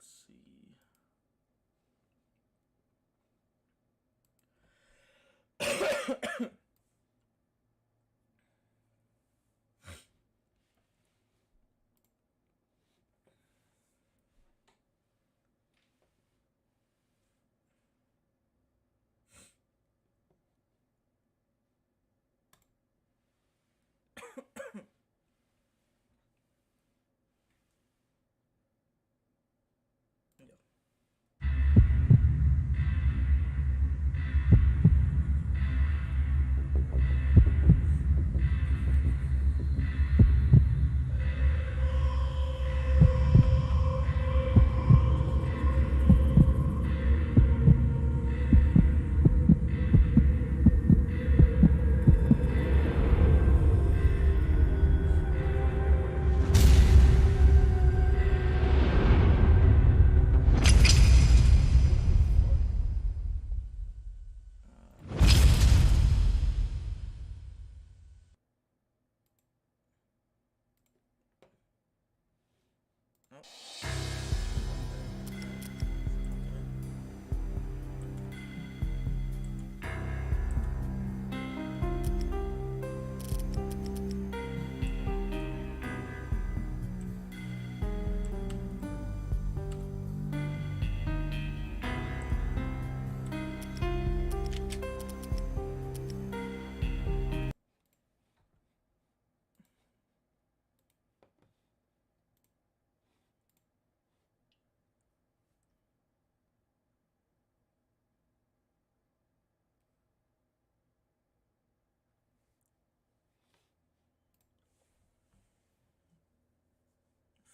Let's see.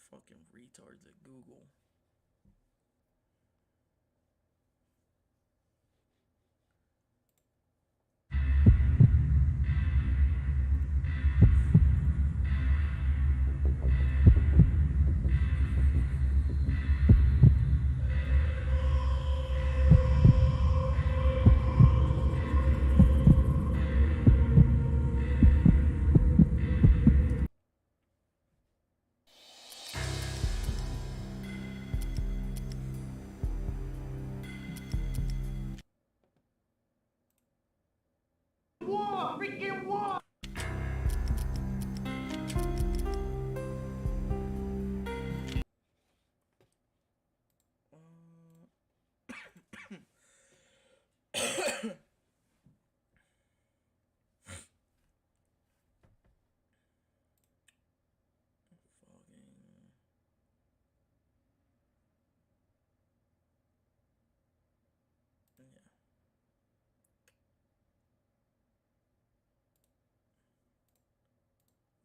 Fucking retards at Google. Freaking war!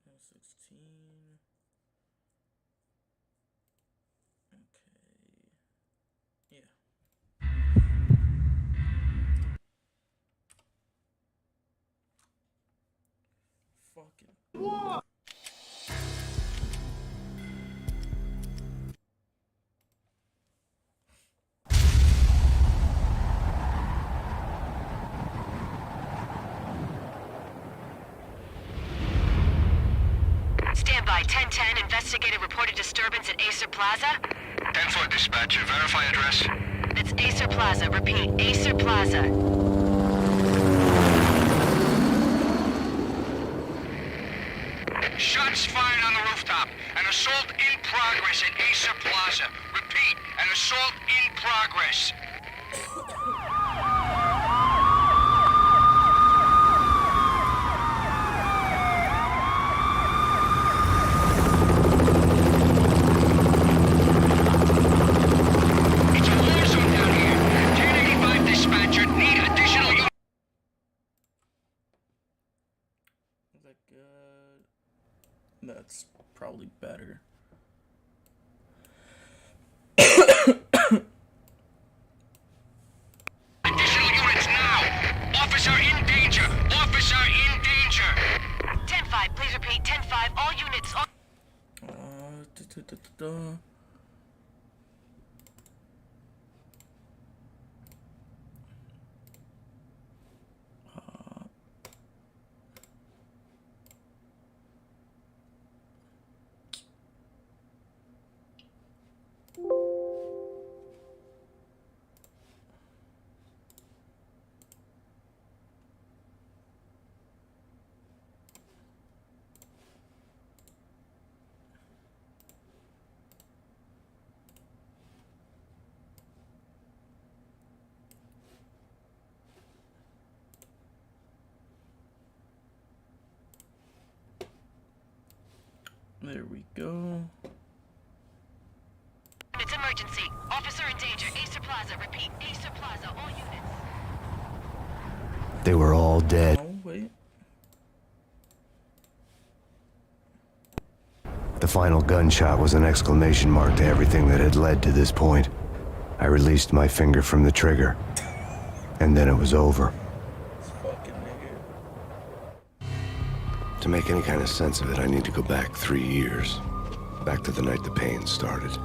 Yeah. 16. Okay. Yeah. Fucking war! Stand by. 1010, investigated reported disturbance at Acer Plaza. 10-4 dispatcher, verify address. It's Acer Plaza. Repeat, Acer Plaza. Shots fired on the rooftop. An assault in progress at Acer Plaza. Repeat, an assault in progress. It's a war zone down here. 1085 dispatcher, need additional units. Is that good? That's probably better. Additional units now. Officer in danger. Officer in danger. 10-5, please repeat. 10-5, all units on... There we go. It's emergency. Officer in danger. Acer Plaza. Repeat. Acer Plaza. All units. They were all dead. Oh, wait. The final gunshot was an exclamation mark to everything that had led to this point. I released my finger from the trigger, and then it was over. This fucking nigga. To make any kind of sense of it, I need to go back 3 years. Back to the night the pain started.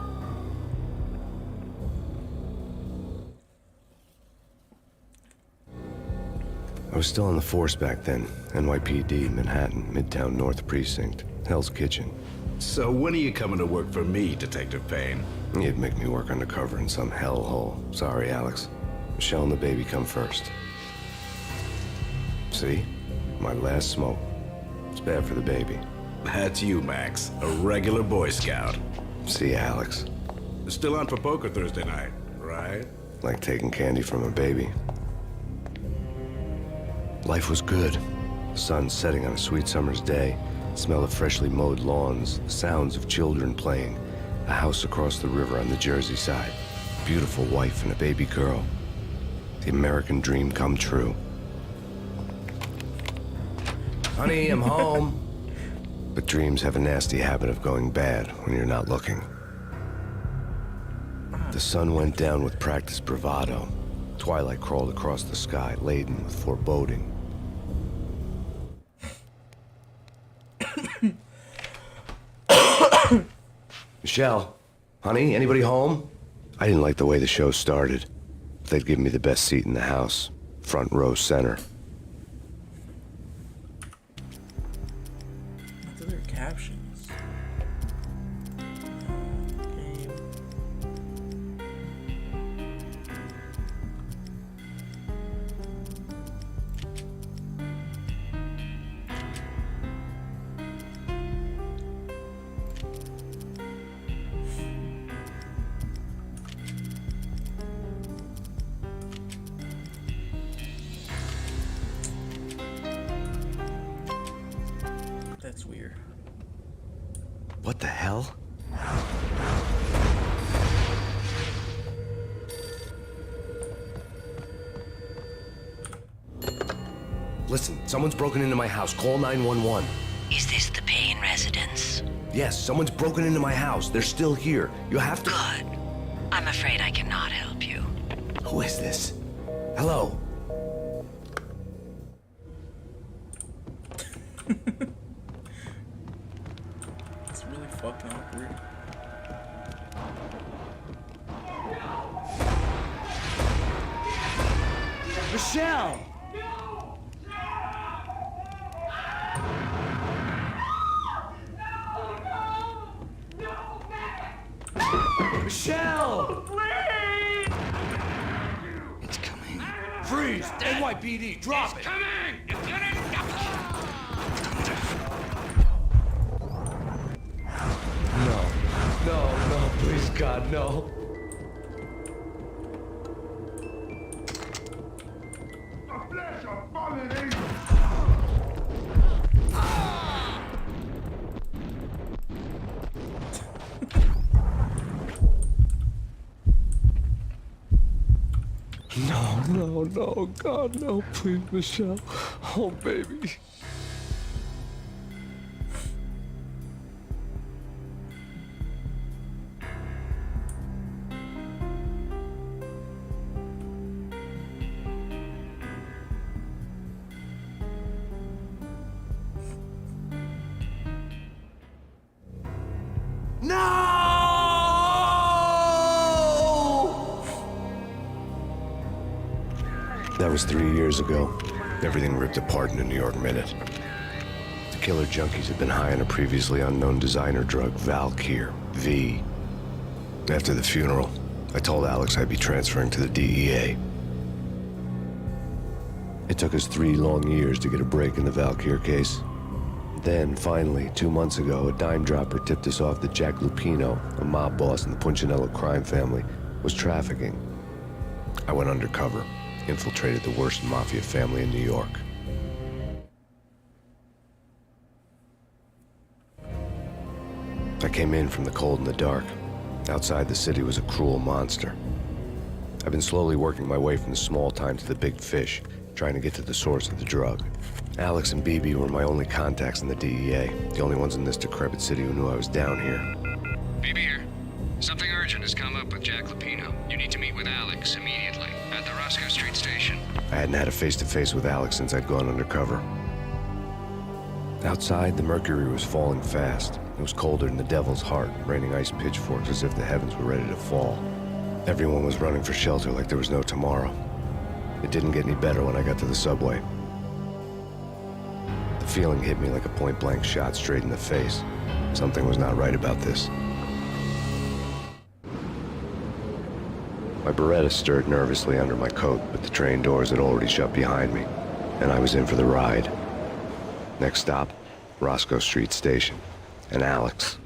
I was still on the force back then. NYPD, Manhattan, Midtown North Precinct, Hell's Kitchen. So when are you coming to work for me, Detective Payne? You'd make me work undercover in some hellhole. Sorry, Alex. Michelle and the baby come first. See? My last smoke. It's bad for the baby. That's you, Max. A regular Boy Scout. See, Alex. Still on for poker Thursday night, right? Like taking candy from a baby. Life was good. The sun setting on a sweet summer's day. The smell of freshly mowed lawns. The sounds of children playing. A house across the river on the Jersey side. Beautiful wife and a baby girl. The American dream come true. Honey, I'm home. But dreams have a nasty habit of going bad when you're not looking. The sun went down with practiced bravado. Twilight crawled across the sky, laden with foreboding. Michelle, honey, anybody home? I didn't like the way the show started. They'd give me the best seat in the house, front row center. What are their captions? Game. That's weird. What the hell? Listen, someone's broken into my house. Call 911. Is this the Payne residence? Yes, someone's broken into my house. They're still here. You have to... Good. I'm afraid I cannot help you. Who is this? Hello? It's really fucking awkward. Michelle! Michelle! It's coming. Freeze! NYPD, drop it! No, please, God, no. No, God, no, please, Michelle. Oh, baby. No! That was 3 years ago. Everything ripped apart in a New York minute. The killer junkies had been high on a previously unknown designer drug, Valkyr, V. After the funeral, I told Alex I'd be transferring to the DEA. It took us 3 long years to get a break in the Valkyr case. Then, finally, 2 months ago, a dime dropper tipped us off that Jack Lupino, a mob boss in the Punchinello crime family, was trafficking. I went undercover, infiltrated the worst mafia family in New York. came in from the cold and the dark. Outside the city was a cruel monster. I've been slowly working my way from the small time to the big fish, trying to get to the source of the drug. Alex and BB were my only contacts in the DEA, the only ones in this decrepit city who knew I was down here. BB here. Something urgent has come up with Jack Lupino. You need to meet with Alex immediately at the Roscoe Street station. I hadn't had a face-to-face with Alex since I'd gone undercover. Outside, the mercury was falling fast. It was colder than the devil's heart, raining ice pitchforks as if the heavens were ready to fall. Everyone was running for shelter like there was no tomorrow. It didn't get any better when I got to the subway. The feeling hit me like a point-blank shot straight in the face. Something was not right about this. My Beretta stirred nervously under my coat, but the train doors had already shut behind me, and I was in for the ride. Next stop, Roscoe Street Station, and Alex.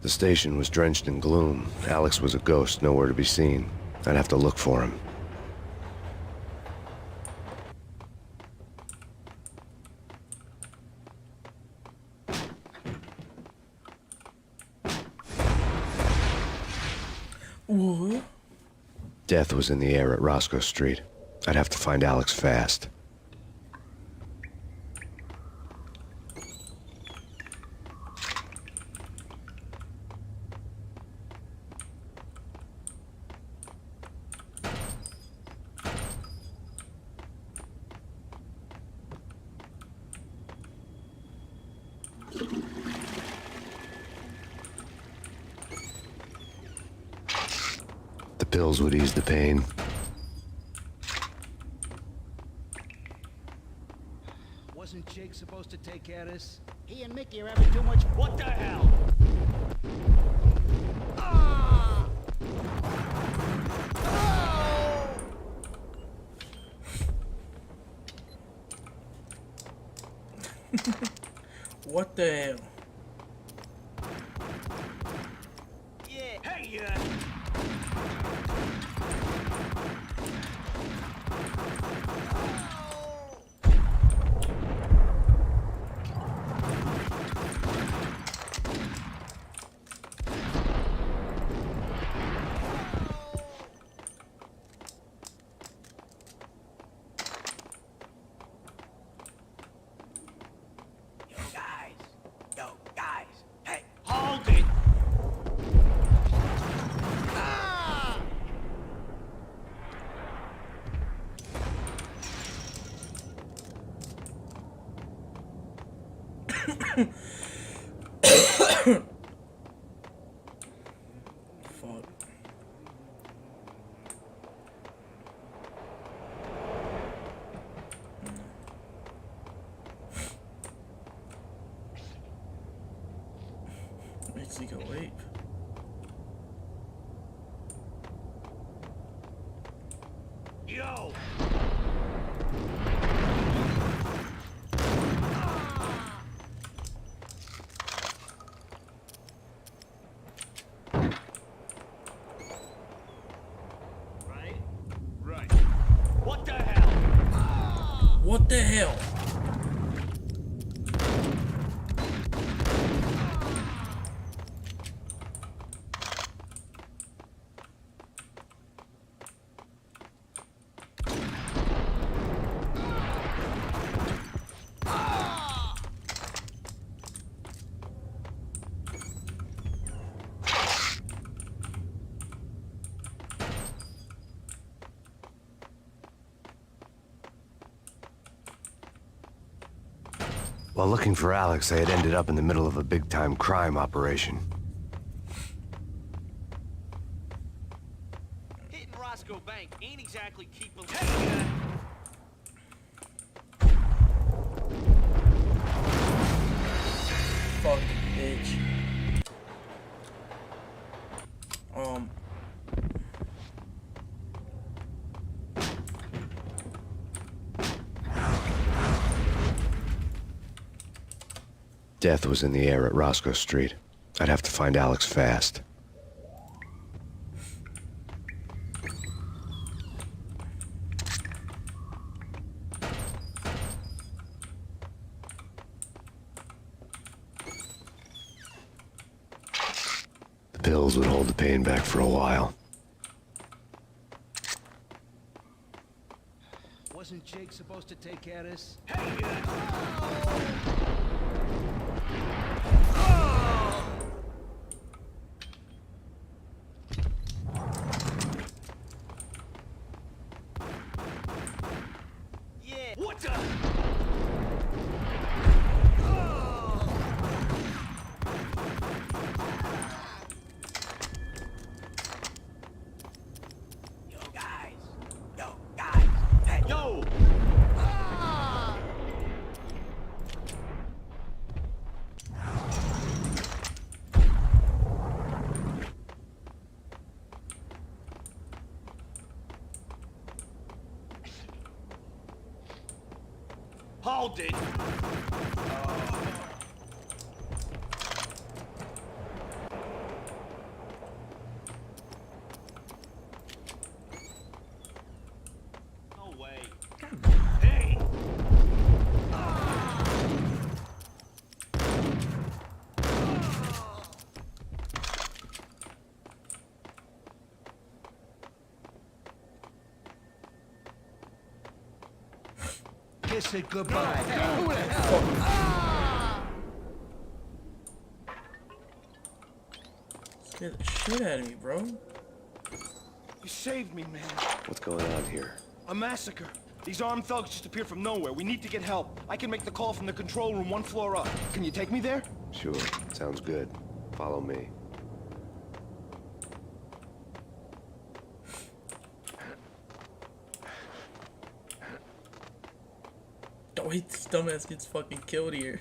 The station was drenched in gloom. Alex was a ghost, nowhere to be seen. I'd have to look for him. What? Death was in the air at Roscoe Street. I'd have to find Alex fast. The pills would ease the pain. Wasn't Jake supposed to take care of this? He and Mickey are having too much. What the hell? Ah! Oh! What the hell? Yeah. Hey, Yo, guys. Hey, hold it. Ah! Fuck. Mexico ape. Yo! Right. What the hell? What the hell? While looking for Alex, I had ended up in the middle of a big-time crime operation. Hitting Roscoe Bank ain't exactly keeping. Fuck, bitch. Death was in the air at Roscoe Street. I'd have to find Alex fast. pills would hold the pain back for a while. Wasn't Jake supposed to take care of this? Yeah. What the? Yo! Hold it! No way. Hey! Kiss it goodbye. Scared the shit out of me, bro. You saved me, man. What's going on here? A massacre. These armed thugs just appeared from nowhere. We need to get help. I can make the call from the control room 1 floor up. Can you take me there? Sure, sounds good. Follow me. Don't wait, this dumbass gets fucking killed here.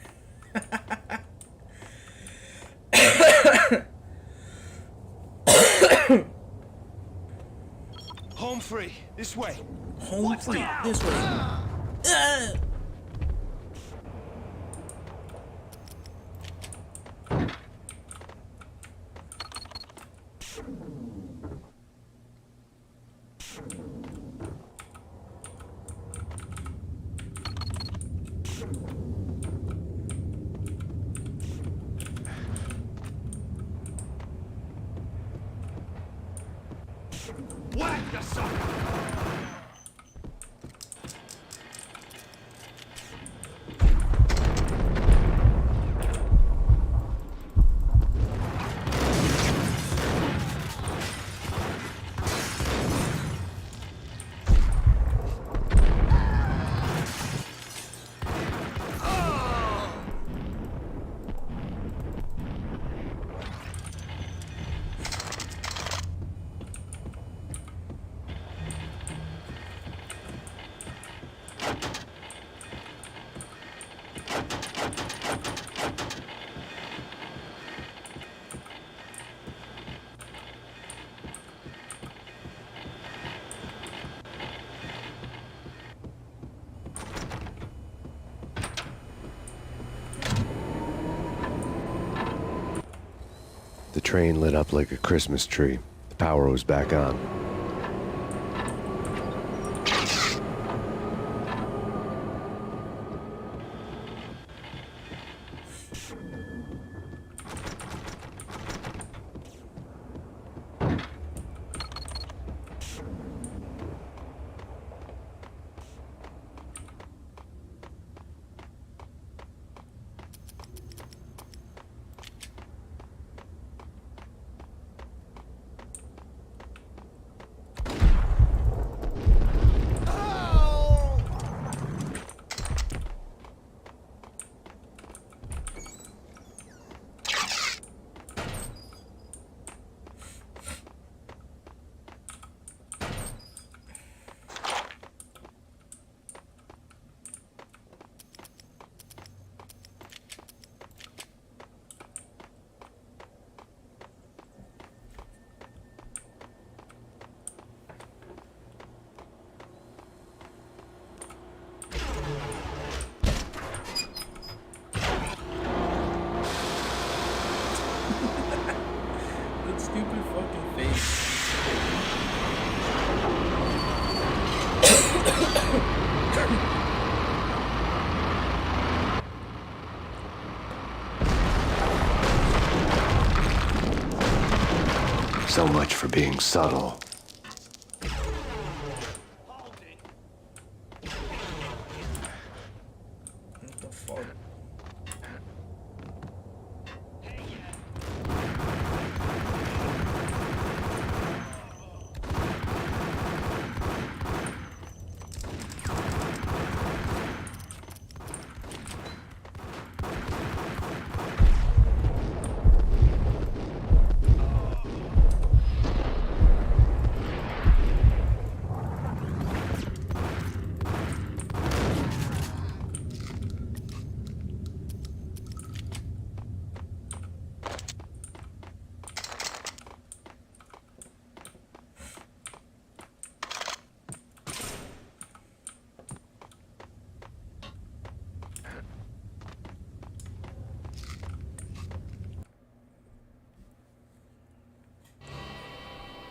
Home free. This way. Home free. This way. Ah! Whack the sucker! The train lit up like a Christmas tree. The power was back on. So much for being subtle. What the fuck?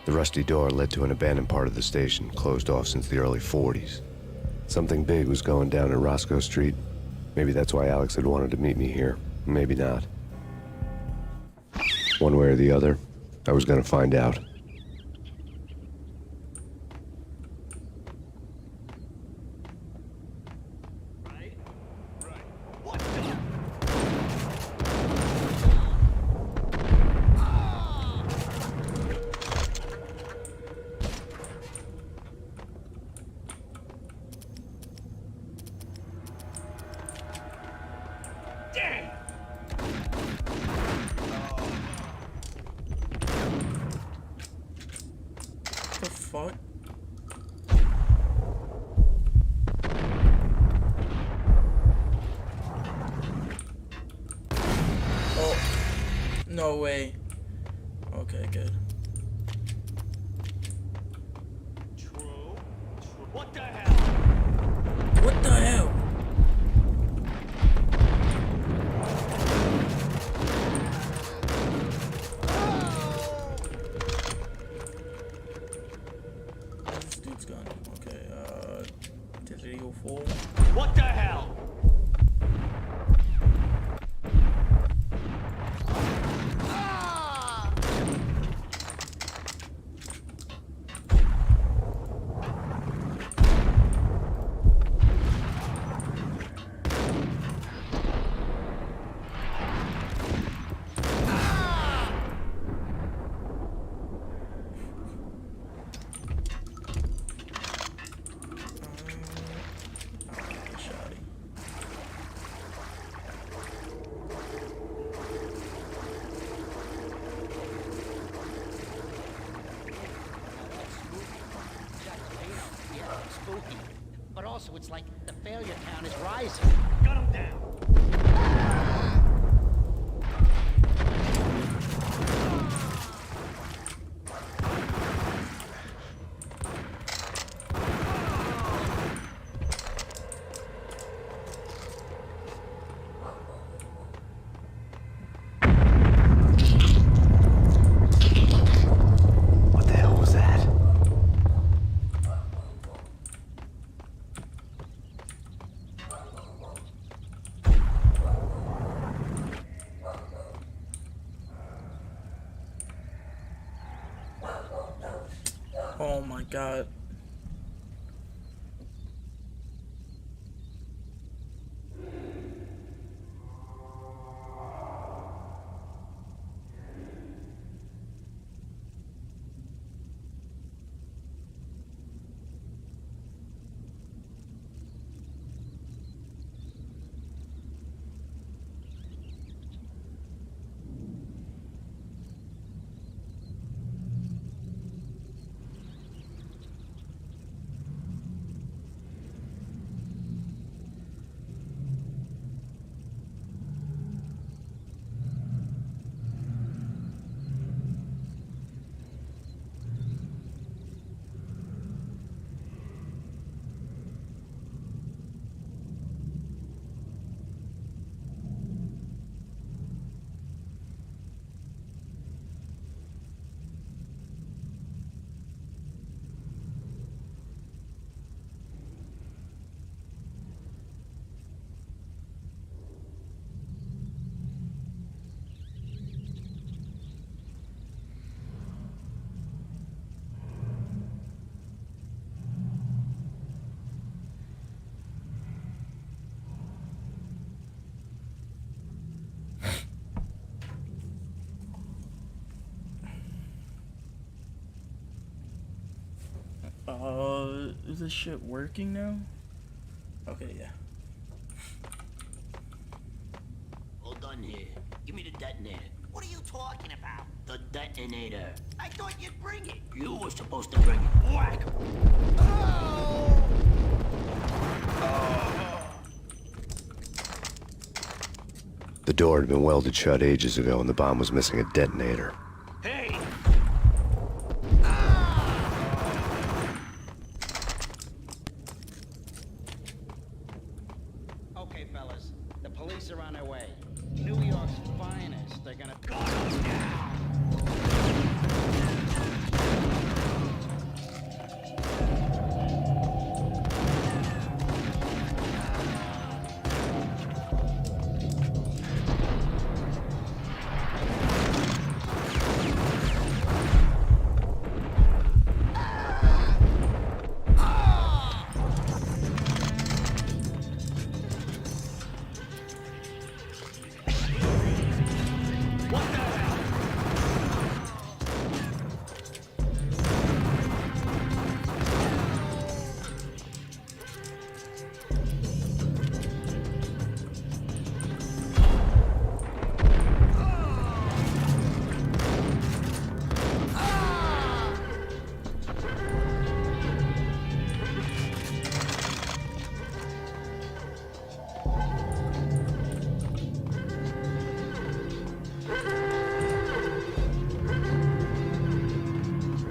The rusty door led to an abandoned part of the station, closed off since the early 40s. Something big was going down at Roscoe Street. Maybe that's why Alex had wanted to meet me here. Maybe not. One way or the other, I was gonna find out. The fuck? Oh, no way. Okay, good. What the hell? What the hell? This dude's gone. Okay, did he go full? What the hell? Shoddy. Yeah, it's spooky. But also, it's like the failure count is rising. Gun him down. What the hell was that? Oh my god. of this shit working now? Okay, yeah. All done here. Give me the detonator. What are you talking about? The detonator. I thought you'd bring it. You were supposed to bring it. Whack! Oh! The door had been welded shut ages ago and the bomb was missing a detonator. Hey! Okay, fellas. The police are on their way. New York's finest. They're gonna gun us down.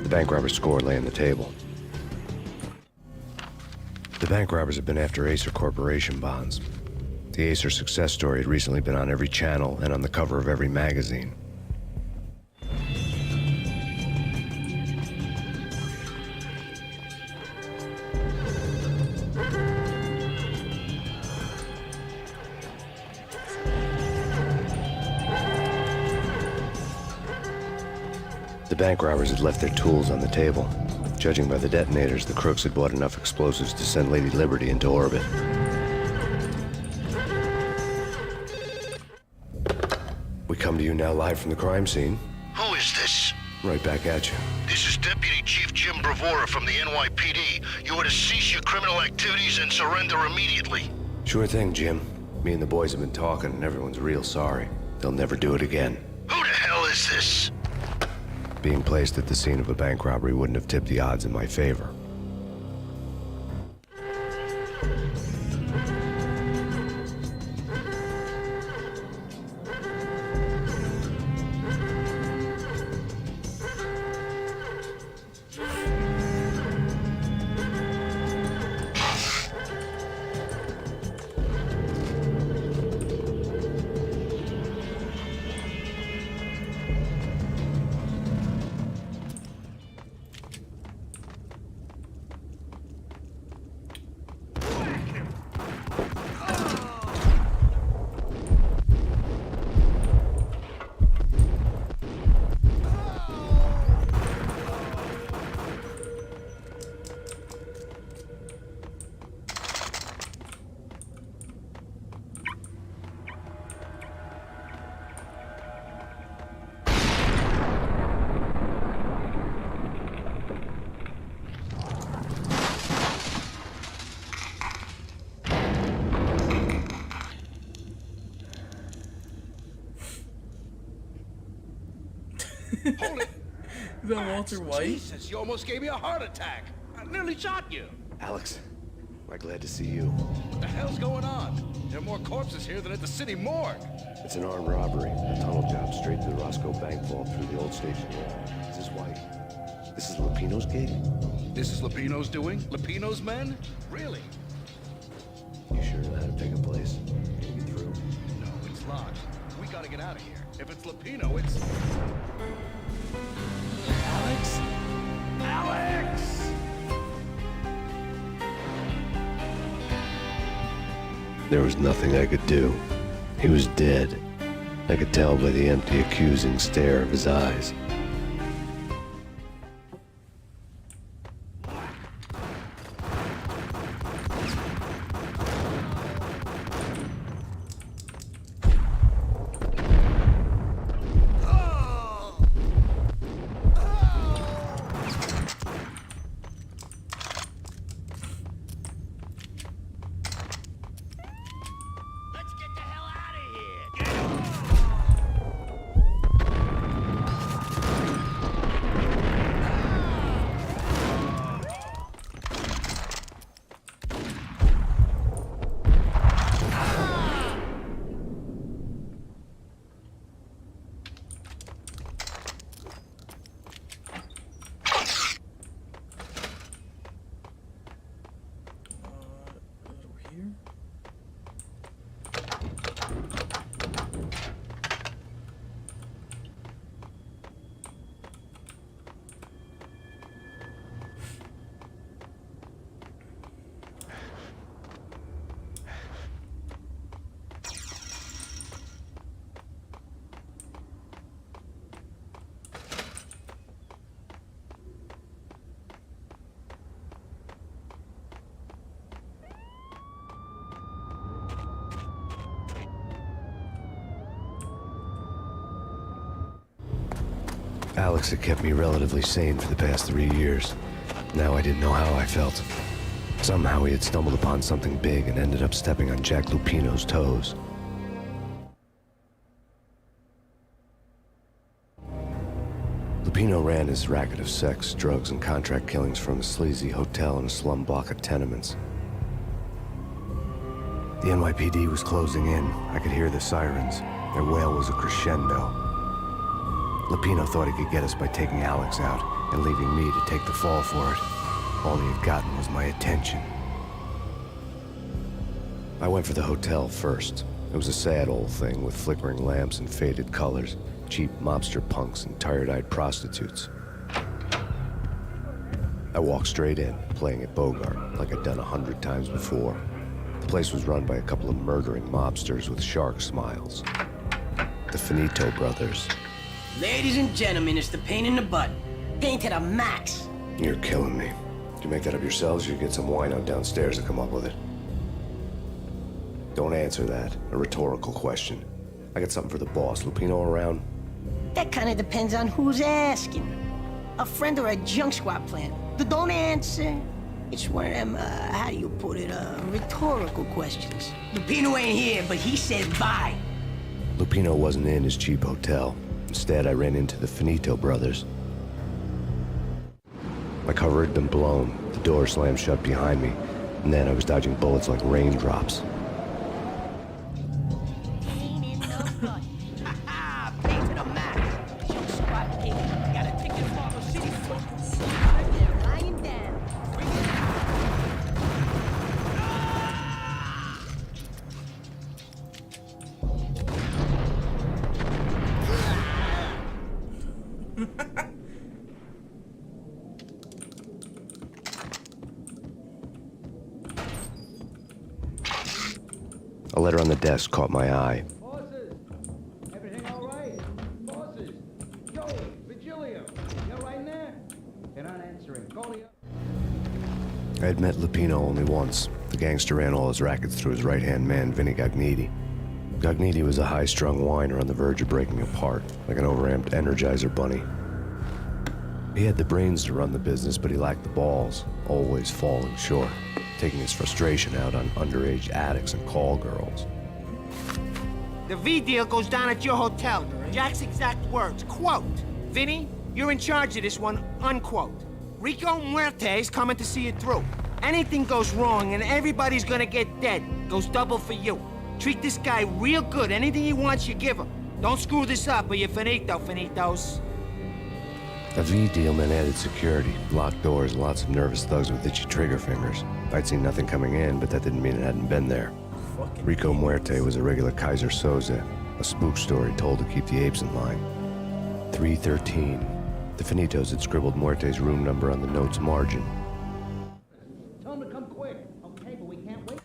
The bank robber's score lay on the table. The bank robbers had been after Acer Corporation bonds. The Acer success story had recently been on every channel and on the cover of every magazine. The bank robbers had left their tools on the table. Judging by the detonators, the crooks had bought enough explosives to send Lady Liberty into orbit. We come to you now live from the crime scene. Who is this? Right back at you. This is Deputy Chief Jim Bravura from the NYPD. You are to cease your criminal activities and surrender immediately. Sure thing, Jim. Me and the boys have been talking and everyone's real sorry. They'll never do it again. Who the hell is this? Being placed at the scene of a bank robbery wouldn't have tipped the odds in my favor. Hold it! Is that Walter White? Jesus, you almost gave me a heart attack. I nearly shot you. Alex, we're glad to see you. What the hell's going on? There are more corpses here than at the city morgue. It's an armed robbery. A tunnel job straight to the Roscoe Bank vault through the old station wall. This is White. This is Lupino's gig? This is Lupino's doing? Lupino's men? Really? You sure know how to pick a place? Can you get through? No, it's locked. We gotta get out of here. If it's Lupino, it's... Alex? Alex! There was nothing I could do. He was dead. I could tell by the empty, accusing stare of his eyes. here? Alex had kept me relatively sane for the past 3 years. Now I didn't know how I felt. Somehow he had stumbled upon something big and ended up stepping on Jack Lupino's toes. Lupino ran his racket of sex, drugs, and contract killings from a sleazy hotel in a slum block of tenements. The NYPD was closing in. I could hear the sirens. Their wail was a crescendo. Lupino thought he could get us by taking Alex out and leaving me to take the fall for it. All he had gotten was my attention. I went for the hotel first. It was a sad old thing with flickering lamps and faded colors, cheap mobster punks and tired-eyed prostitutes. I walked straight in, playing at Bogart, like I'd done 100 times before. The place was run by a couple of murdering mobsters with shark smiles. The Finito brothers. Ladies and gentlemen, it's the pain in the butt. Pain to the max. You're killing me. Did you make that up yourselves, or you get some wino downstairs to come up with it? Don't answer that. A rhetorical question. I got something for the boss. Lupino around? That kind of depends on who's asking. A friend or a junk squad plan. Don't answer. It's one of them, how do you put it, rhetorical questions. Lupino ain't here, but he said bye. Lupino wasn't in his cheap hotel. Instead, I ran into the Finito brothers. My cover had been blown. The door slammed shut behind me, and then I was dodging bullets like raindrops. Pain in the butt. Ha-ha! Pain to the max. Junk squad kid. Got a ticket for the city. Right there, lying down. Bring it A letter on the desk caught my eye. Bosses! Everything all right? Bosses! Joey, Virgilio, you all right in there? They're not answering. Call me up. I had met Lupino only once. The gangster ran all his rackets through his right-hand man, Vinny Gognitti. Gognitti was a high-strung whiner on the verge of breaking apart, like an overamped Energizer bunny. He had the brains to run the business, but he lacked the balls, always falling short, taking his frustration out on underage addicts and call girls. The V deal goes down at your hotel. Jack's exact words, quote, "Vinny, you're in charge of this one," unquote. Rico Muerte's coming to see it through. Anything goes wrong and everybody's gonna get dead. Goes double for you. Treat this guy real good. Anything he wants, you give him. Don't screw this up or you're finito, finitos. A V deal meant added security, locked doors, and lots of nervous thugs with itchy trigger fingers. I'd seen nothing coming in, but that didn't mean it hadn't been there. Rico Muerte was a regular Kaiser Soze, a spook story told to keep the apes in line. 313. The Finitos had scribbled Muerte's room number on the note's margin. Tell them to come quick. Okay, but we can't wait.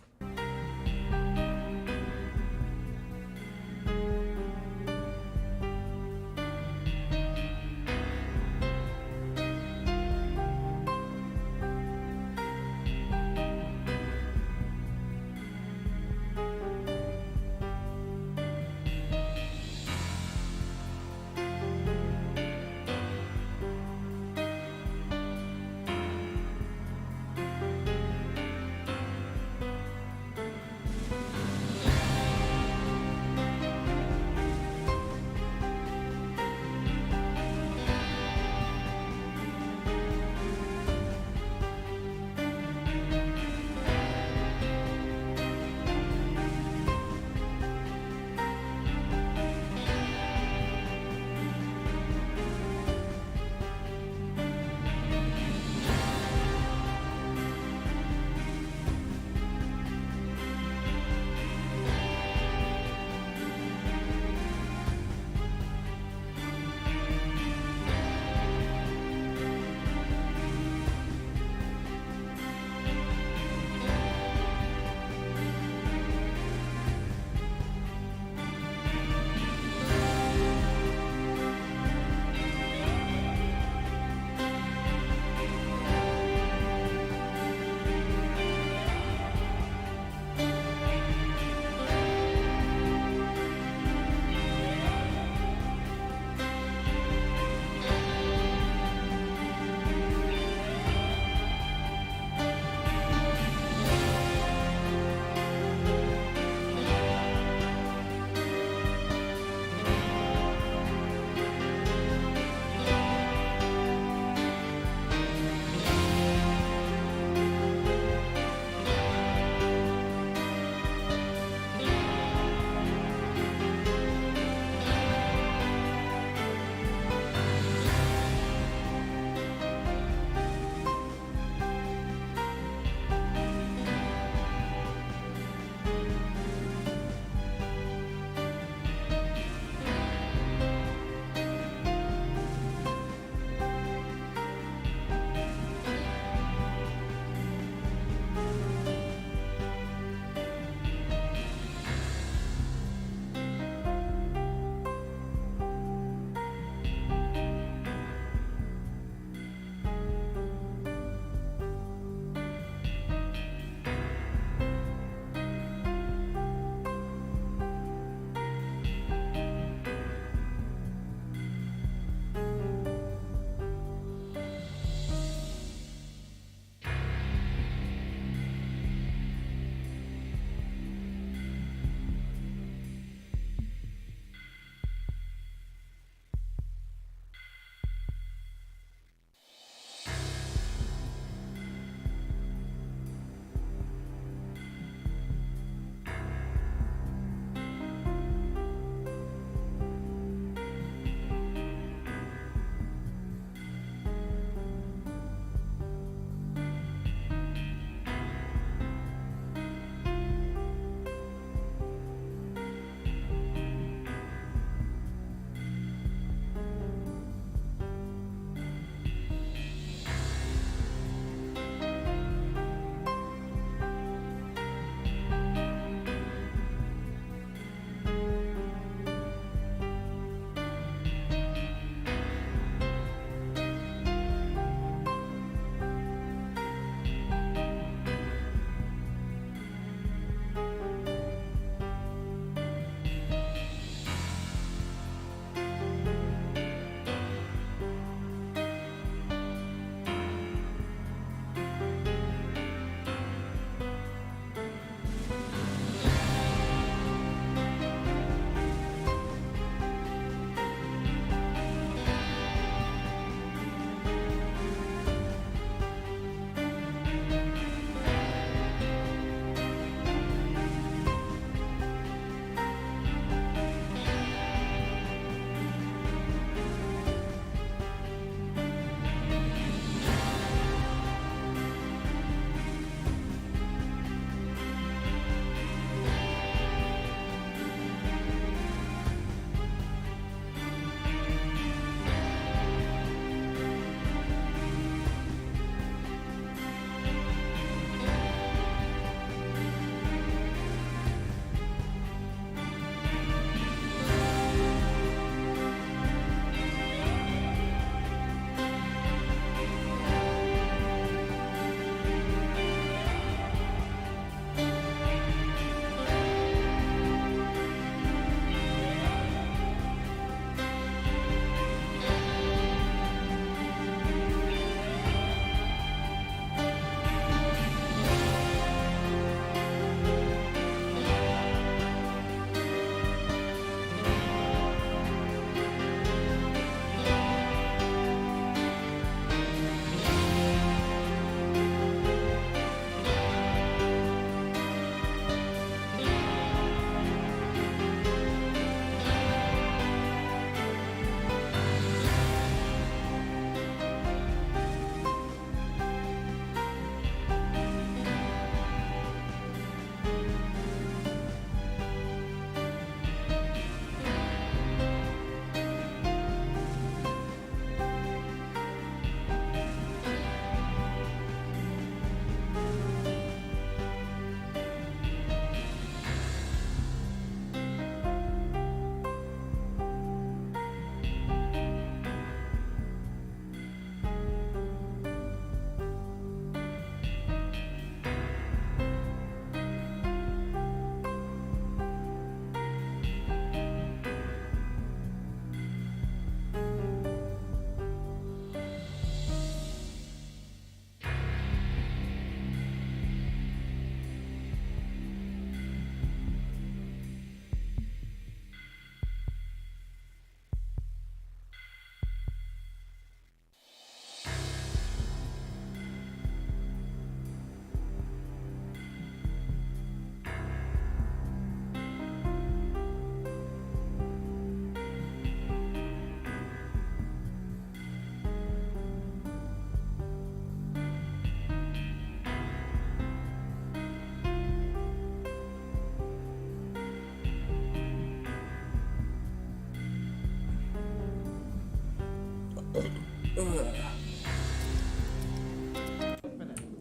We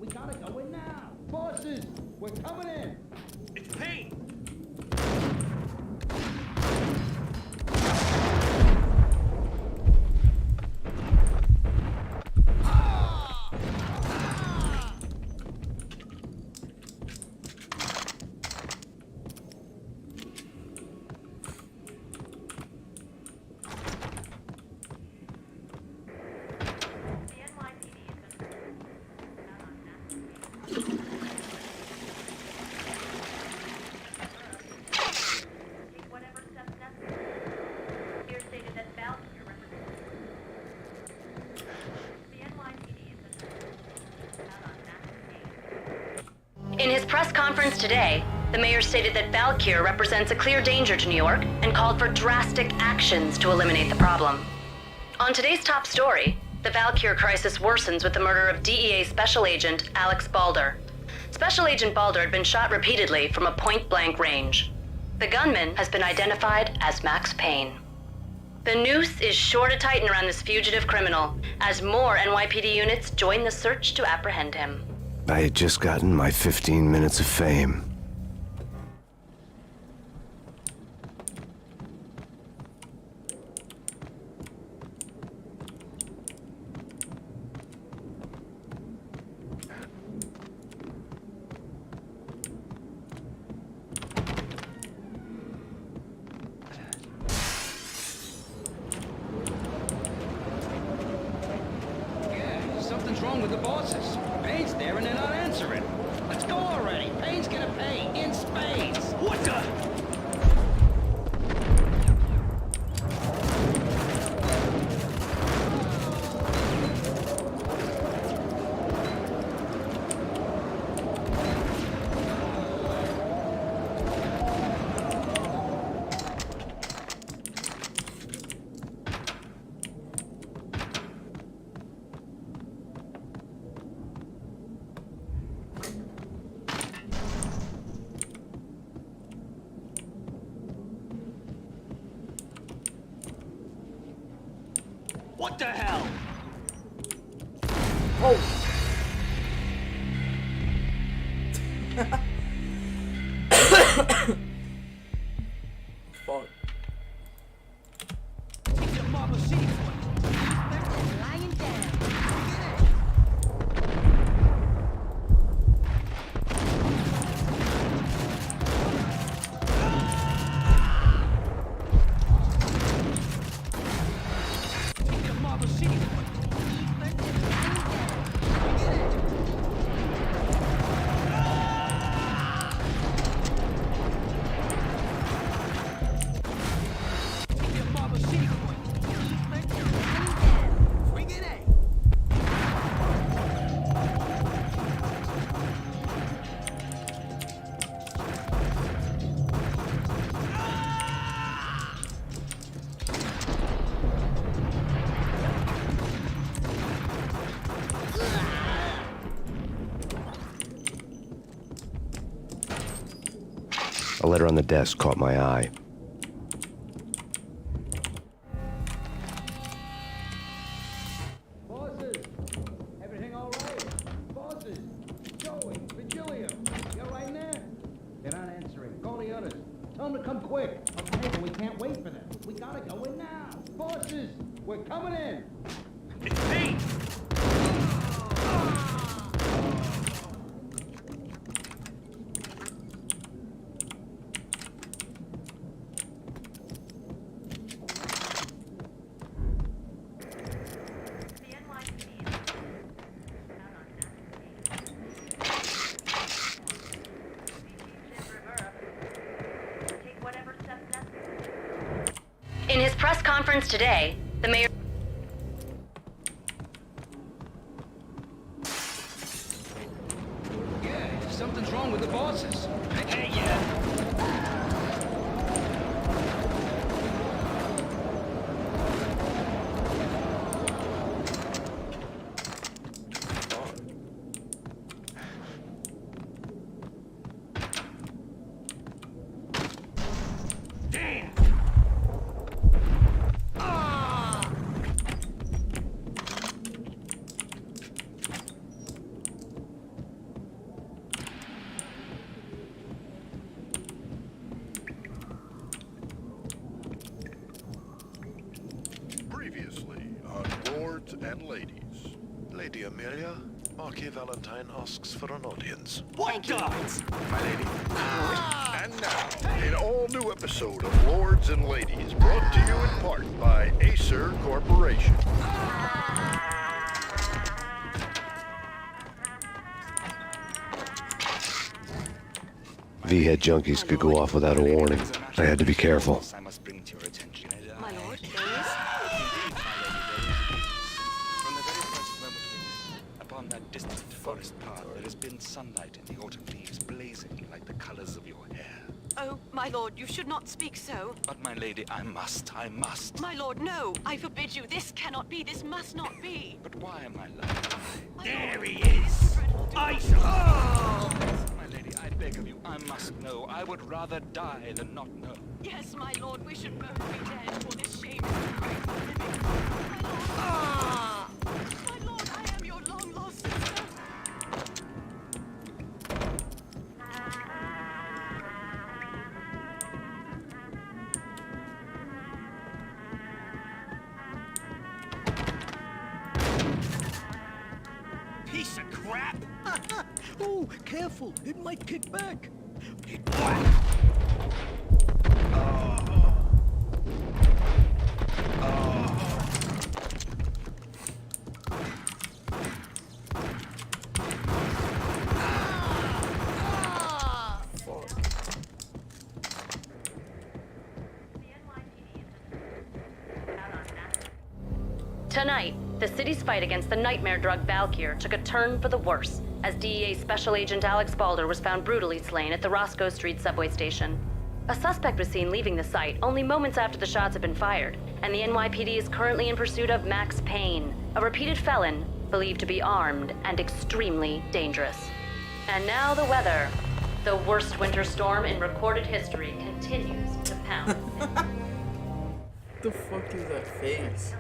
gotta go in now. Bosses, we're coming in. It's Payne! In his press conference today, the mayor stated that Valkyr represents a clear danger to New York and called for drastic actions to eliminate the problem. On today's top story, the Valkyr crisis worsens with the murder of DEA Special Agent Alex Balder. Special Agent Balder had been shot repeatedly from a point-blank range. The gunman has been identified as Max Payne. The noose is sure to tighten around this fugitive criminal as more NYPD units join the search to apprehend him. I had just gotten my 15 minutes of fame. Yeah, something's wrong with the bosses. Payne's there and they're not answering. Let's go already. Payne's gonna pay in spades. What the? What the hell? Fuck. A letter on the desk caught my eye. Bosses, everything all right? Bosses, Joey, Virgilio, you all right there? They're not answering. Call the others. Tell them to come quick. Okay, but we can't wait for them. We gotta go in now. Bosses, we're coming in. It's Payne! In his press conference today, the mayor... Yeah, something's wrong with the bosses. Hey, yeah. Lady Amelia, Marquis Valentine asks for an audience. What the? My lady. And now, an all-new episode of Lords and Ladies, brought to you in part by Acer Corporation. V-head junkies could go off without a warning. I had to be careful. I must bring to your attention. My lord, From the very first moment we met, upon that distant forest path, there has been sunlight in the autumn leaves blazing like the colors of your hair. Oh, my lord, you should not speak so. But my lady, I must. My lord, no. I forbid you. This cannot be. This must not be. But why, my love? There he is! Ice! Oh! My lady, I beg of you, I must know. I would rather die than not know. Yes, my lord, we should both be dead, for this shame is too great for living. My lord, I am your long-lost sister. Piece of crap! Oh, careful. It might kick back. Tonight, the city's fight against the nightmare drug Valkyr took a turn for the worse as DEA Special Agent Alex Balder was found brutally slain at the Roscoe Street subway station. A suspect was seen leaving the site only moments after the shots had been fired, and the NYPD is currently in pursuit of Max Payne, a repeated felon believed to be armed and extremely dangerous. And now the weather. The worst winter storm in recorded history continues to pound. The fuck is that face?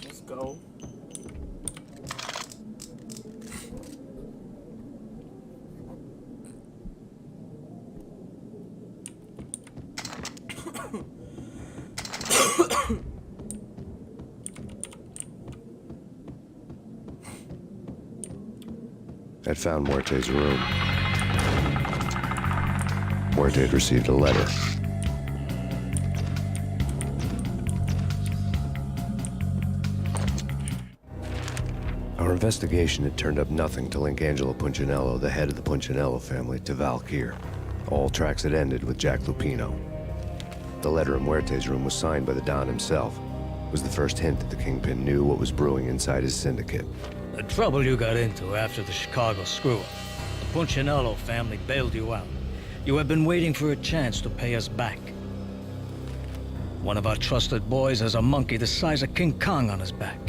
Let's go. I'd found Muerte's room. Muerte had received a letter. Our investigation had turned up nothing to link Angelo Punchinello, the head of the Punchinello family, to Valkyr. All tracks had ended with Jack Lupino. The letter in Muerte's room was signed by the Don himself. It was the first hint that the Kingpin knew what was brewing inside his syndicate. The trouble you got into after the Chicago screw-up. The Punchinello family bailed you out. You have been waiting for a chance to pay us back. One of our trusted boys has a monkey the size of King Kong on his back.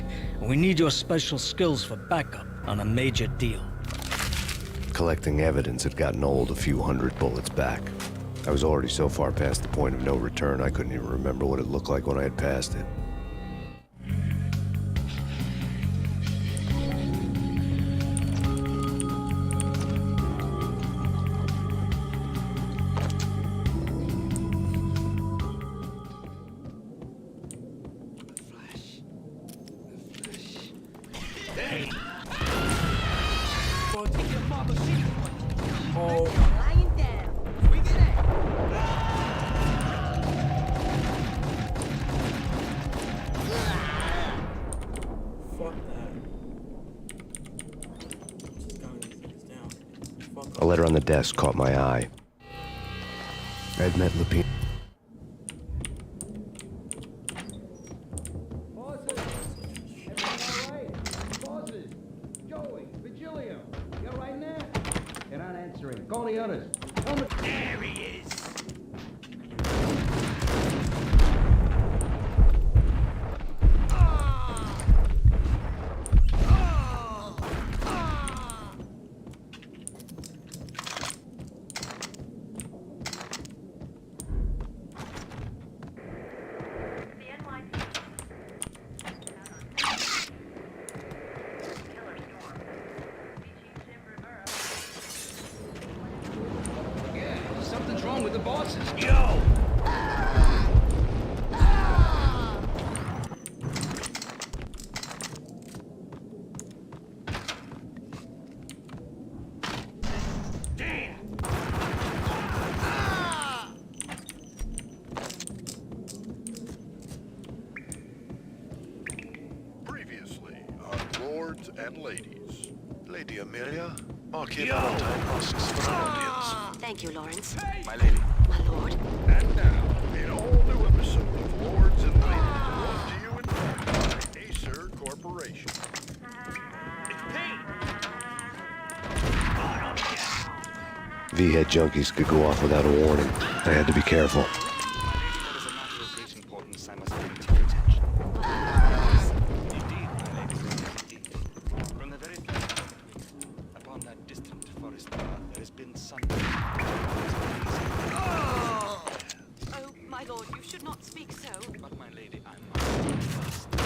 And we need your special skills for backup on a major deal. Collecting evidence had gotten old a few hundred bullets back. I was already so far past the point of no return, I couldn't even remember what it looked like when I had passed it. letter on the desk caught my eye. I'd met Lupino. Bosses! Everything all right? Bosses! Joey! Virgilio! You all right now? They're not answering. Call the others. Tell them... There he is! Something's wrong with the bosses. Yo! Previously on Lords and Ladies. Lady Amelia, Marquis Valentine asks for an audience. Thank you, Lawrence. My lady. My lord. And now, an all-new episode of Lords and Ladies, brought to you in part by Acer Corporation. V-head junkies could go off without a warning. I had to be careful. There is a matter of great importance I must bring to your attention. Indeed, my lady. Indeed. From the very first upon that distant forest path, there has been something. Oh, my lord, you should not speak so. But my lady, I must. No,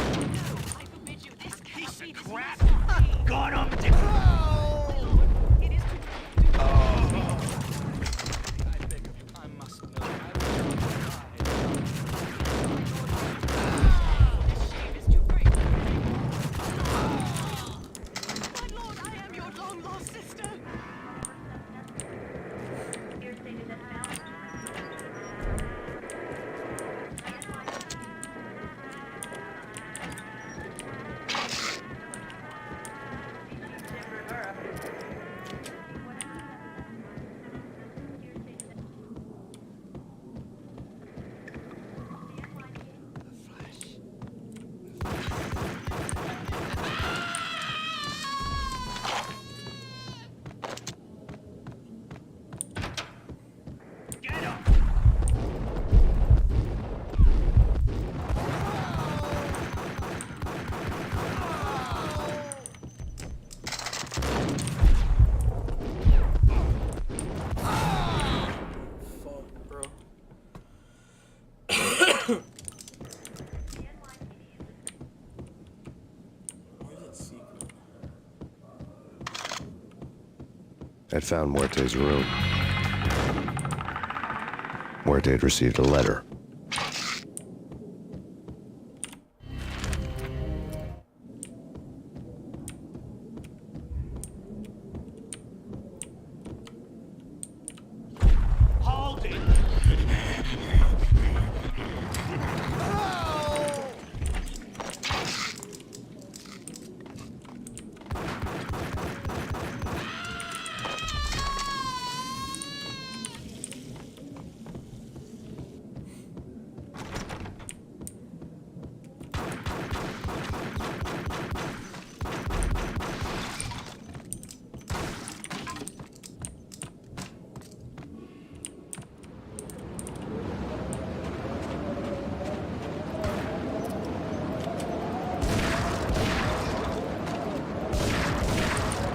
I forbid you. This cannot be. This crap. must not be. Got him! My lord, it is too... I beg of you, I must know. I will die. This shame is too great. My lord, I am your long-lost sister. Fuck, bro. Where's that secret? I'd found Muerte's room. Muerte had received a letter. Hold it!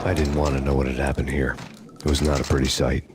I didn't want to know what had happened here. It was not a pretty sight.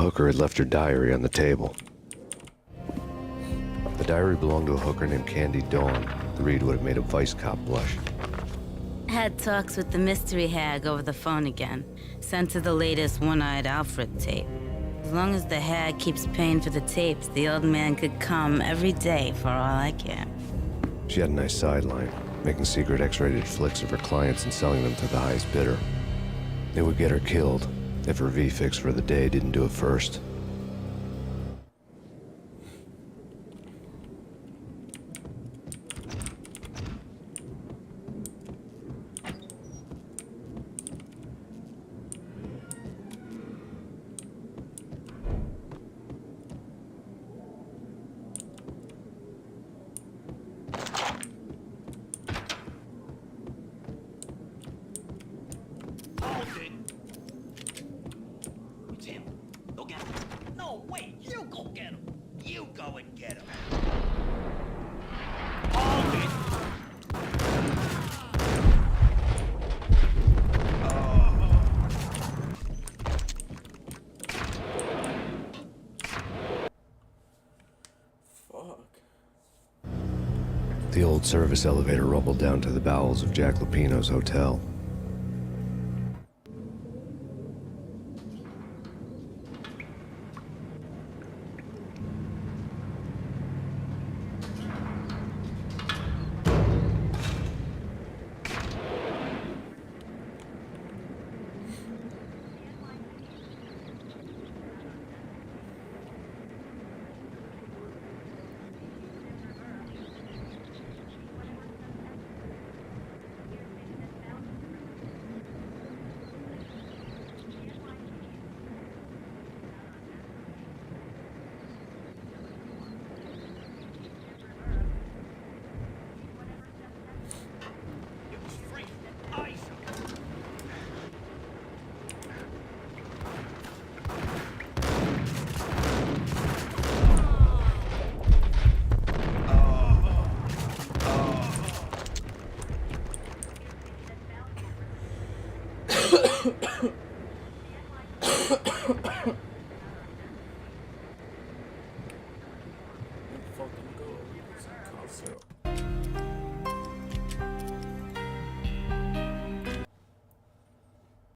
hooker had left her diary on the table. The diary belonged to a hooker named Candy Dawn. The read would have made a vice cop blush. Had talks with the mystery hag over the phone again. Sent her the latest One-Eyed Alfred tape. As long as the hag keeps paying for the tapes, the old man could come every day for all I care. She had a nice sideline, making secret X-rated flicks of her clients and selling them to the highest bidder. It would get her killed if her V-fix for the day didn't do it first. The old service elevator rumbled down to the bowels of Jack Lupino's hotel.